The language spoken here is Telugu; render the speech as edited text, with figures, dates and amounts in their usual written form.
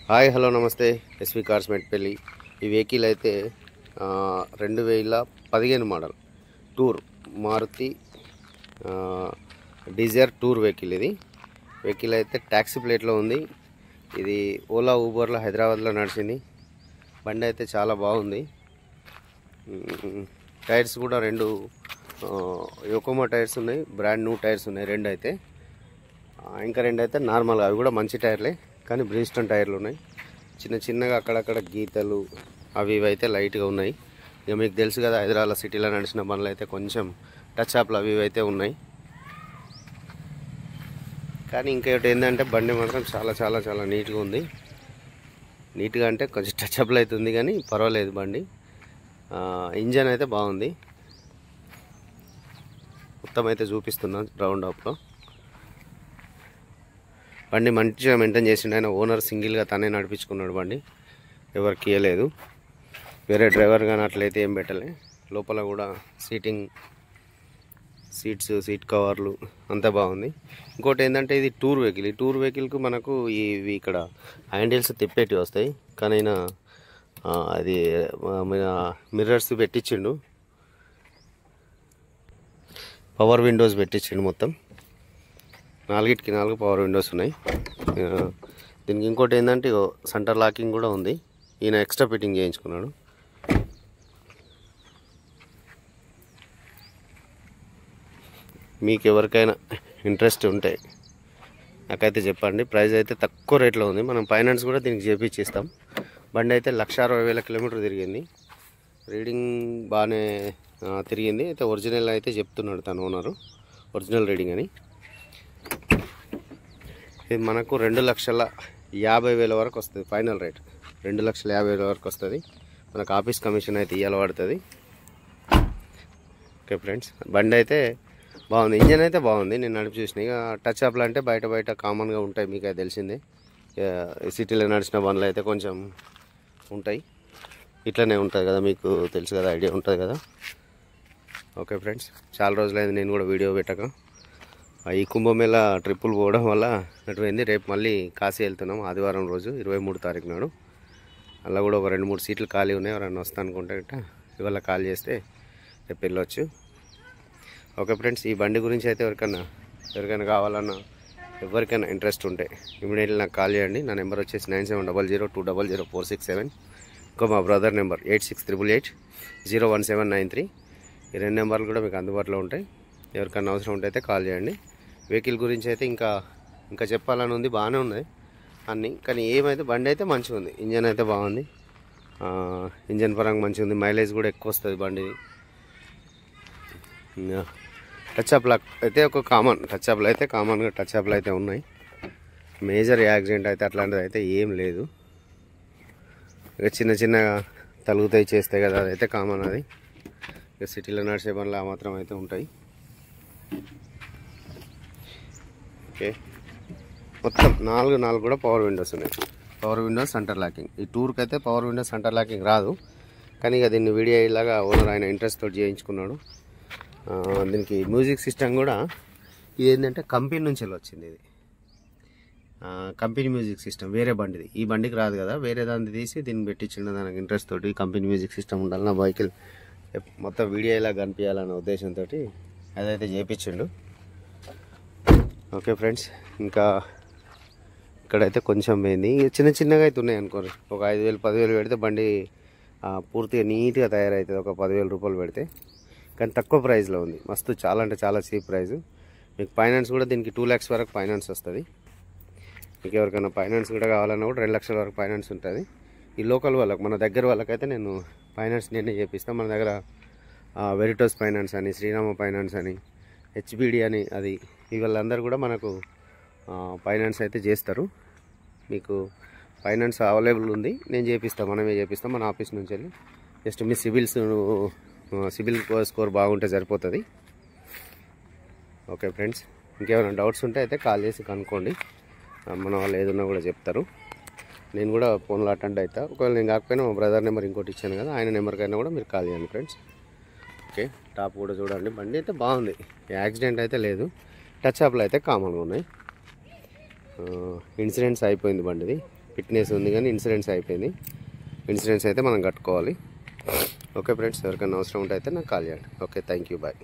హాయ్ హలో నమస్తే ఎస్వి కార్స్ మెట్పల్లి. ఈ వెహికల్ అయితే 2015 model tour Maruti Dzire tour vehicle. ఇది వెహికల్ అయితే ట్యాక్సీ ప్లేట్లో ఉంది. ఇది ఓలా ఊబర్లో హైదరాబాద్లో నడిచింది. బండి అయితే చాలా బాగుంది. టైర్స్ కూడా రెండు యోకోమా టైర్స్ ఉన్నాయి, బ్రాండ్ న్యూ టైర్స్ ఉన్నాయి రెండు అయితే. ఇంకా రెండు అయితే నార్మల్గా, అవి కూడా మంచి టైర్లే కానీ బ్రిజ్స్టోన్ టైర్లు ఉన్నాయి. చిన్న చిన్నగా అక్కడక్కడ గీతలు అవి ఇవి అయితే లైట్గా ఉన్నాయి. ఇక మీకు తెలుసు కదా, హైదరాబాద్ సిటీలో నడిచిన బండ్లు అయితే కొంచెం టచ్ అప్లు అవి ఇవి అయితే ఉన్నాయి. కానీ ఇంకొకటి ఏంటంటే బండి మాత్రం చాలా చాలా చాలా నీట్గా ఉంది. నీట్గా అంటే కొంచెం టచ్ అప్లు అవుతుంది కానీ పర్వాలేదు బండి. ఇంజన్ అయితే బాగుంది. మొత్తం అయితే చూపిస్తున్నాను రౌండ్ అప్లో. బండి మంచిగా మెయింటైన్ చేసిండు ఆయన. ఓనర్ సింగిల్గా తనే నడిపించుకున్నాడు బండి, ఎవరికి ఇవ్వలేదు. వేరే డ్రైవర్ కానీ అట్లయితే ఏం పెట్టలే. లోపల కూడా సీట్స్ సీట్ కవర్లు అంతా బాగుంది. ఇంకోటి ఏంటంటే ఇది టూర్ వెహికల్. ఈ టూర్ వెహికల్కు మనకు ఇవి ఇక్కడ హ్యాండిల్స్ తిప్పేటివి వస్తాయి, కానీ ఆయన అది మిర్రర్స్ పెట్టించిండు, పవర్ విండోస్ పెట్టించిండు. మొత్తం 4కి 4 పవర్ విండోస్ ఉన్నాయి. దీనికి ఇంకోటి ఏంటంటే సెంటర్ లాకింగ్ కూడా ఉంది. ఈయన ఎక్స్ట్రా ఫిట్టింగ్ చేయించుకున్నాడు. మీకు ఎవరికైనా ఇంట్రెస్ట్ ఉంటే నాకైతే చెప్పండి. ప్రైస్ అయితే తక్కువ రేట్లో ఉంది. మనం ఫైనాన్స్ కూడా దీనికి చేపించిస్తాం. బండి అయితే 1,60,000 కిలోమీటర్ తిరిగింది. రీడింగ్ బాగానే తిరిగింది. అయితే ఒరిజినల్ అయితే చెప్తున్నాడు తన ఓనరు, ఒరిజినల్ రీడింగ్ అని. ఇది మనకు 2,50,000 వరకు వస్తుంది. ఫైనల్ రేట్ 2,50,000 వరకు వస్తుంది. మనకు ఆఫీస్ కమిషన్ అయితే ఇవ్వాలి పడుతుంది. ఓకే ఫ్రెండ్స్, బండి అయితే బాగుంది. ఇంజన్ అయితే బాగుంది. నేను నడిపి చూసిన. ఇక టచ్ అప్లు అంటే బయట కామన్గా ఉంటాయి, మీకు అది తెలిసిందే. సిటీలో నడిచిన బండ్లు అయితే కొంచెం ఉంటాయి, ఇట్లనే ఉంటుంది కదా, మీకు తెలుసు కదా, ఐడియా ఉంటుంది కదా. ఓకే ఫ్రెండ్స్, చాలా రోజులైంది నేను కూడా వీడియో పెట్టక. ఈ కుంభమేళ ట్రిప్పులు పోవడం వల్ల అటువైంది. రేపు మళ్ళీ కాశీ వెళ్తున్నాం ఆదివారం రోజు 23 తారీఖు నాడు. అలా కూడా ఒక 2-3 సీట్లు ఖాళీ ఉన్నాయి. ఎవరైనా వస్తా అనుకుంటే గట్రా ఇవాళ కాల్ చేస్తే రేపు వెళ్ళొచ్చు. ఓకే ఫ్రెండ్స్, ఈ బండి గురించి అయితే ఎవరికైనా కావాలన్నా, ఎవరికైనా ఇంట్రెస్ట్ ఉంటే ఇమీడియట్లీ నాకు కాల్ చేయండి. నా నెంబర్ వచ్చేసి 9700200467. ఇంకో మా బ్రదర్ నెంబర్ 8688801793. ఈ 2 నెంబర్లు కూడా మీకు అందుబాటులో ఉంటాయి. ఎవరికైనా అవసరం ఉంటే అయితే కాల్ చేయండి. వెహికల్ గురించి అయితే ఇంకా చెప్పాలని ఉంది. బాగానే ఉన్నాయి అన్నీ, కానీ ఏమైతే బండి అయితే మంచిగా ఉంది. ఇంజన్ అయితే బాగుంది. ఇంజన్ పరంగా మంచిగా ఉంది. మైలేజ్ కూడా ఎక్కువ వస్తుంది బండిది. టచ్ అప్లు అయితే కామన్గా టచ్ అప్లు అయితే ఉన్నాయి. మేజర్ యాక్సిడెంట్ అయితే అట్లాంటిది అయితే ఏం లేదు. ఇక చిన్నగా తలుగుతాయి చేస్తాయి కదా, అదైతే కామన్. అది ఇక సిటీలో నడిచే బండ్లు ఆ మాత్రం అయితే ఉంటాయి. ఓకే, మొత్తం 4 కూడా పవర్ విండోస్ ఉన్నాయి. Power Windows centre locking. ఈ టూర్కి అయితే పవర్ విండోస్ సెంటర్ లాకింగ్ రాదు, కానీ ఇక దీన్ని వీడియో ఇలాగా ఓనర్ ఆయన ఇంట్రెస్ట్ తోటి చేయించుకున్నాడు. దీనికి మ్యూజిక్ సిస్టమ్ కూడా ఇది ఏంటంటే కంపెనీ నుంచి వచ్చింది. ఇది కంపెనీ మ్యూజిక్ సిస్టమ్ వేరే బండిది, ఈ బండికి రాదు కదా, వేరే దాన్ని తీసి దీన్ని పెట్టించిండు. దానికి ఇంట్రెస్ట్ తోటి కంపెనీ మ్యూజిక్ సిస్టమ్ ఉండాలి నా బైక్ మొత్తం వీడియో ఇలా కనిపించాలన్న ఉద్దేశంతో అదైతే చేయించిండు. ఓకే ఫ్రెండ్స్, ఇంకా ఇక్కడైతే కొంచెం పోయింది. చిన్నగా అయితే ఉన్నాయి అనుకోండి. ఒక 5,000-10,000 పెడితే బండి పూర్తిగా నీట్గా తయారవుతుంది. ఒక 10,000 రూపాయలు పెడితే. కానీ తక్కువ ప్రైస్లో ఉంది. మస్తు, చాలా అంటే చాలా చీప్ ప్రైస్. మీకు ఫైనాన్స్ కూడా దీనికి 2 lakhs వరకు ఫైనాన్స్ వస్తుంది. మీకు ఎవరికైనా ఫైనాన్స్ కూడా కావాలన్నా కూడా 2 లక్షల వరకు ఫైనాన్స్ ఉంటుంది. ఈ లోకల్ వాళ్ళకి, మన దగ్గర వాళ్ళకైతే నేను ఫైనాన్స్ నేనే చేపిస్తాను. మన దగ్గర వెరిటోస్ ఫైనాన్స్ అని, శ్రీరామ ఫైనాన్స్ అని, హెచ్బిడి అని, అది వీళ్ళందరూ కూడా మనకు ఫైనాన్స్ అయితే చేస్తారు. మీకు ఫైనాన్స్ అవైలబుల్ ఉంది. నేను చేపిస్తాను, మనమే చేపిస్తాం మన ఆఫీస్ నుంచి వెళ్ళి. జస్ట్ మీ సిబిల్ స్కోర్ బాగుంటే సరిపోతుంది. ఓకే ఫ్రెండ్స్, ఇంకేమైనా డౌట్స్ ఉంటే అయితే కాల్ చేసి కనుక్కోండి. మన వాళ్ళు ఏదన్నా కూడా చెప్తారు. నేను కూడా ఫోన్లో అటెండ్ అవుతా. ఒకవేళ నేను కాకపోయినా మా బ్రదర్ నెంబర్ ఇంకోటి ఇచ్చాను కదా, ఆయన నెంబర్కైనా కూడా మీరు కాల్ చేయండి ఫ్రెండ్స్. ఓకే, టాప్ కూడా చూడండి. బండి అయితే బాగుంది. యాక్సిడెంట్ అయితే లేదు. టచ్ అప్లు అయితే కామన్గా ఉన్నాయి. ఇన్సిడెంట్స్ అయిపోయింది బండిది. ఫిట్నెస్ ఉంది కానీ ఇన్సూరెన్స్ అయిపోయింది. ఇన్సూరెన్స్ అయితే మనం కట్టుకోవాలి. ఓకే ఫ్రెండ్స్, ఎవరికైనా అవసరం ఉంటే అయితే నాకు కాల్ చేయండి. Okay, thank you, bye.